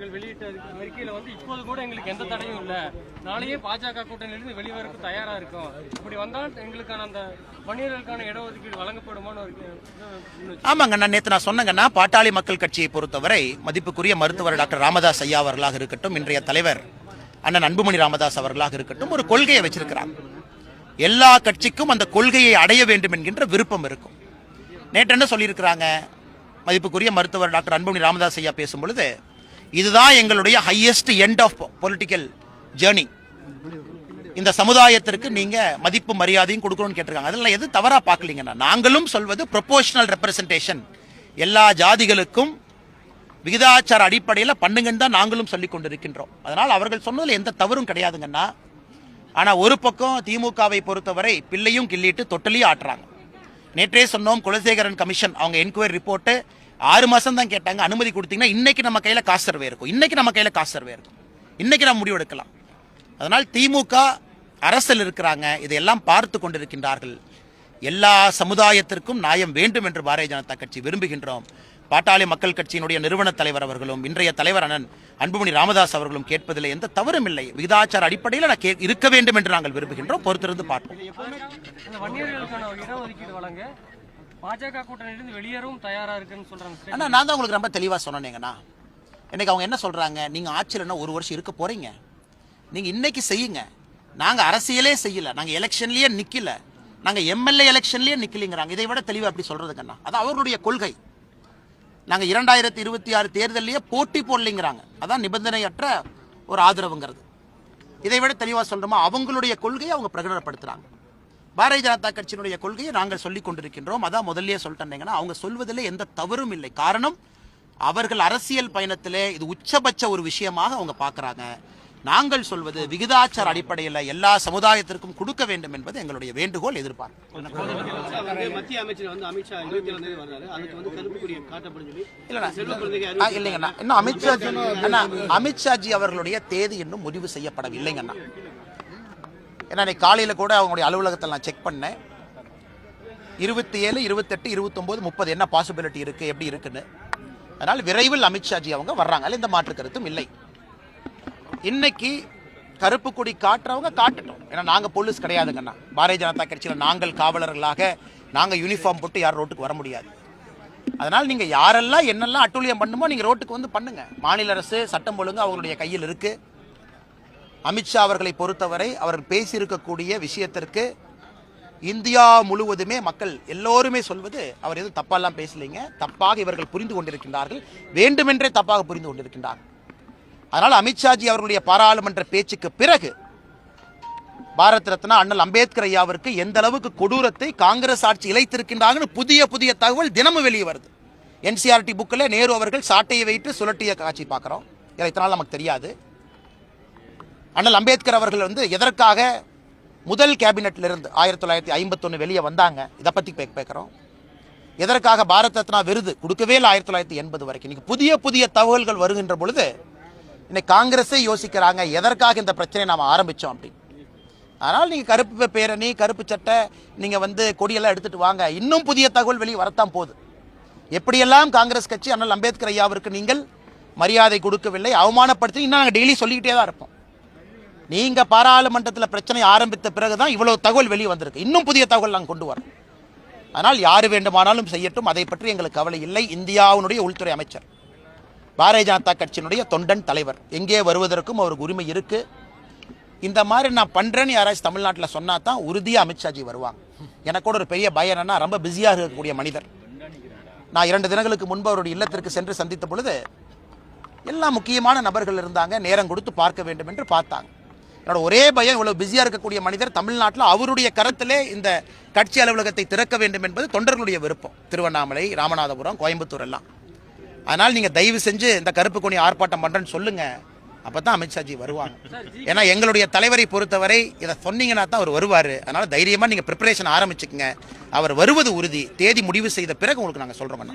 அவர்கள் வெளியிட்ட அறிக்கையில இப்போது கூட எங்களுக்கு எந்த தடையும் இல்லை, நாளையே பாஜக கூட்டணியிலிருந்து வெளிவரக்கு தயாரா இருக்கும், இப்படி வந்தால் எங்களுக்கான அந்த வன்னியர்களுக்கான இடஒதுக்கீடு வழங்கப்படுமான்னு ஒரு ஆமாங்க. நேற்று நான் சொன்னேங்கன்னா, பாட்டாளி மக்கள் கட்சியை பொறுத்தவரை மதிப்புக்குரிய மருத்துவர் டாக்டர் ராமதாஸ் ஐயா அவர்களாக இருக்கட்டும், இன்றைய தலைவர் அண்ணன் அன்புமணி ராமதாஸ் அவர்களாக இருக்கட்டும், ஒரு கொள்கையை வச்சிருக்கிறாங்க. எல்லா கட்சிக்கும் அந்த கொள்கையை அடைய வேண்டும் என்கின்ற விருப்பம் இருக்கும். நேற்று என்ன சொல்லியிருக்கிறாங்க மதிப்புக்குரிய மருத்துவர் டாக்டர் அன்புமணி ராமதாஸ் ஐயா பேசும்பொழுது, இதுதான் எங்களுடைய highest end of political journey, இந்த சமுதாயத்திற்கு நீங்க மதிப்பு மரியாதையும் கொடுக்கணும்னு கேட்டிருக்காங்க. அதெல்லாம் எது தவறா பார்க்கலீங்கன்னா, நாங்களும் சொல்வது ப்ரொபோஷனல் ரெப்ரசன்டேஷன், எல்லா ஜாதிகளுக்கும் விகிதாச்சார அடிப்படையில் பண்ணுங்கன்னு தான் நாங்களும் சொல்லிக் கொண்டிருக்கின்றோம். அதனால் அவர்கள் சொன்னதில் எந்த தவறும் கிடையாதுங்கன்னா. ஆனால் ஒரு பக்கம் திமுகவை பொறுத்தவரை பிள்ளையும் கிள்ளிட்டு தொட்டலையும் ஆட்டுறாங்க. நேற்றே சொன்னோம், குலசேகரன் கமிஷன் அவங்க என்கொயரி ரிப்போர்ட்டு 6 மாதம் தான் கேட்டாங்க, அனுமதி கொடுத்தீங்கன்னா இன்னைக்கு நம்ம கையில் காசு சர்வே இருக்கும், இன்னைக்கு நம்ம கையில் காசு சர்வே இருக்கும், இன்னைக்கு நம்ம முடிவு எடுக்கலாம். அதனால் திமுக அரசில் இருக்கிறாங்க, இதையெல்லாம் பார்த்து கொண்டிருக்கின்றார்கள். எல்லா சமுதாயத்திற்கும் நியாயம் வேண்டும் என்று பாரதிய ஜனதா கட்சி விரும்புகின்றோம். பாட்டாளி மக்கள் கட்சியினுடைய நிறுவன தலைவர் அவர்களும் இன்றைய தலைவர் அண்ணன் அன்புமணி ராமதாஸ் அவர்களும் கேட்பதில் எந்த தவறும் இல்லை. விகிதாச்சார அடிப்படையில் இருக்க வேண்டும் என்று நாங்கள் விரும்புகின்றோம். பொறுத்திருந்து பார்ப்போம். பாஜக கூட்டணியிலிருந்து வெளியேறவும் தயாரா இருக்குன்னு சொல்றாங்க. ஆனா நான் தான் உங்களுக்கு ரொம்ப தெளிவா சொன்னேங்கன்னா, இன்னைக்கு அவங்க என்ன சொல்றாங்க, நீங்க ஆட்சியில் 1 வருஷம் இருக்க போறீங்க, நீங்க இன்னைக்கு செய்யுங்க, நாங்க அரசியலே செய்யல, நாங்க எலெக்ஷன்லயே நிக்கல, நாங்க எம்எல்ஏ எலெக்ஷன்லயே நிக்கலங்கிறாங்க. இதை விட தெளிவா எப்படி சொல்றதுக்கண்ணா? அது அவர்களுடைய கொள்கை. நாங்க 2026 தேர்தலையே போட்டி போடலைங்கிறாங்க. அதான் நிபந்தனையற்ற ஒரு ஆதரவுங்கிறது. இதை விட தெளிவா சொல்றோமா? அவங்களுடைய கொள்கையை அவங்க பிரகடனப்படுத்துறாங்க. பாரதிய ஜனதா கட்சியினுடைய கொள்கையை நாங்கள் சொல்லிக் கொண்டிருக்கின்றோம். அதான் முதல்லயே சொல்லிட்டேங்கன்னா, அவங்க சொல்வதில் எந்த தவறும் இல்லை. காரணம், அவர்கள் அரசியல் பயணத்திலே இது உச்சபட்ச ஒரு விஷயமாக அவங்க பார்க்கறாங்க. நாங்கள் சொல்வது விகிதாச்சார அடிப்படையில் எல்லா சமுதாயத்திற்கும் கொடுக்க வேண்டும் என்பது எங்களுடைய வேண்டுகோள், எதிர்பார்ப்பு. மத்திய அமைச்சர் அமித்ஷா 27ஆம் தேதி வர்றாரு, அதுக்கு கருப்பு கொடி காட்டப்படும் சொல்லி இல்லைங்கண்ணா, இன்னும் அமித்ஷாஜி அவர்களுடைய தேதி இன்னும் முடிவு செய்யப்படவில்லைங்கண்ணா. ஏன்னா காலையில கூட அவங்களுடைய அலுவலகத்தில் நான் செக் பண்ணேன், 27, 28, 29, 30 என்ன பாசிபிலிட்டி இருக்கு, எப்படி இருக்குன்னு. அதனால் விரைவில் அமித்ஷாஜி அவங்க வர்றாங்க, எந்த மாற்று கருத்தும் இல்லை. இன்னைக்கு கருப்பு கொடி காட்டுறவங்க காட்டட்டும், ஏன்னா நாங்க போலீஸ் கிடையாதுங்கண்ணா. பாரதிய ஜனதா கட்சியில் நாங்கள் காவலர்களாக நாங்க யூனிஃபார்ம் போட்டு யாரும் ரோட்டுக்கு வர முடியாது. அதனால் நீங்க யாரெல்லாம் என்னெல்லாம் அட்டூழியம் பண்ணுமோ நீங்க ரோட்டுக்கு வந்து பண்ணுங்க. மாநில அரசு சட்டம் ஒழுங்கு அவங்களுடைய கையில் இருக்கு. அமித்ஷா அவர்களை பொறுத்தவரை அவர்கள் பேசியிருக்கக்கூடிய விஷயத்திற்கு இந்தியா முழுவதுமே மக்கள் எல்லோருமே சொல்வது, அவர் எதுவும் தப்பாலாம் பேசலைங்க, தப்பாக இவர்கள் புரிந்து கொண்டிருக்கின்றார்கள், வேண்டுமென்றே தப்பாக புரிந்து கொண்டிருக்கின்றார்கள். அதனால் அமித்ஷாஜி அவர்களுடைய பாராளுமன்ற பேச்சுக்கு பிறகு பாரத் ரத்னா அண்ணல் அம்பேத்கர் ஐயாவிற்கு எந்த அளவுக்கு கொடூரத்தை காங்கிரஸ் ஆட்சி இழைத்திருக்கின்றார்கள் புதிய புதிய தகவல் தினமும் வெளியே வருது. என்சிஆர்டி புக்கில் நேரு அவர்கள் சாட்டையை வைத்து சுழட்டிய காட்சி பார்க்கிறோம். இத்தனை நமக்கு தெரியாது. அண்ணல் அம்பேத்கர் அவர்கள் எதற்காக முதல் கேபினெட்ல இருந்து 1951 வெளியே வந்தாங்க, இதை பத்தி பேசுறோம். எதற்காக பாரத் ரத்னா விருது கொடுக்கவே இல்லை 1980 வரைக்கும். இன்னைக்கு புதிய புதிய தகவல்கள் வருகின்ற பொழுது இன்னைக்கு காங்கிரஸே யோசிக்கிறாங்க, எதற்காக இந்த பிரச்சனையை நாம் ஆரம்பிச்சோம் அப்படின்னு. அதனால் நீங்க கருப்பு பேரணி, கருப்பு சட்டை, நீங்க கொடியெல்லாம் எடுத்துட்டு வாங்க, இன்னும் புதிய தகவல் வெளியே வரத்தான் போகுது. எப்படியெல்லாம் காங்கிரஸ் கட்சி அண்ணல் அம்பேத்கர் ஐயாவிற்கு நீங்கள் மரியாதை கொடுக்கவில்லை, அவமானப்படுத்தி இன்னும் நாங்கள் டெய்லி சொல்லிக்கிட்டே தான் இருப்போம். நீங்க பாராளுமன்றத்தில் பிரச்சனை ஆரம்பித்த பிறகுதான் இவ்வளவு தகவல் வெளியே வந்திருக்கு. இன்னும் புதிய தகவல் நாங்கள் கொண்டு வரோம். அதனால் யாரு வேண்டுமானாலும் செய்யட்டும், அதை பற்றி எங்களுக்கு கவலை இல்லை. இந்தியாவுடைய உள்துறை அமைச்சர், பாரதிய ஜனதா கட்சியினுடைய தொண்டன் தலைவர், எங்கே வருவதற்கும் அவருக்கு உரிமை இருக்கு. இந்த மாதிரி நான் பண்றேன்னு யாராச்சும் தமிழ்நாட்டில் சொன்னா தான் உறுதியாக அமித்ஷாஜி வருவாங்க. எனக்கு கூட ஒரு பெரிய பயம் என்னன்னா, ரொம்ப பிஸியாக இருக்கக்கூடிய மனிதர். நான் 2 தினங்களுக்கு முன்பு அவருடைய இல்லத்திற்கு சென்று சந்தித்த பொழுது எல்லா முக்கியமான நபர்கள் இருந்தாங்க, நேரம் கொடுத்து பார்க்க வேண்டும் என்று பார்த்தாங்க. என்னோட ஒரே பயம், இவ்வளவு பிஸியாக இருக்கக்கூடிய மனிதர் தமிழ்நாட்டில் அவருடைய கரத்திலே இந்த கட்சி அலுவலகத்தை திறக்க வேண்டும் என்பது தொண்டர்களுடைய விருப்பம். திருவண்ணாமலை, ராமநாதபுரம், கோயம்புத்தூர் எல்லாம். அதனால் நீங்க தயவு செஞ்சு இந்த கருப்பு கொடி ஆர்ப்பாட்டம் பண்றேன்னு சொல்லுங்க, அப்பதான் அமித்ஷாஜி வருவாங்க. ஏன்னா எங்களுடைய தலைவரை பொறுத்தவரை இதை சொன்னீங்கன்னா தான் அவர் வருவாரு. அதனால தைரியமா நீங்க ப்ரிப்பரேஷன் ஆரம்பிச்சுக்கங்க. அவர் வருவது உறுதி. தேதி முடிவு செய்த பிறகு உங்களுக்கு நாங்க சொல்றோம்.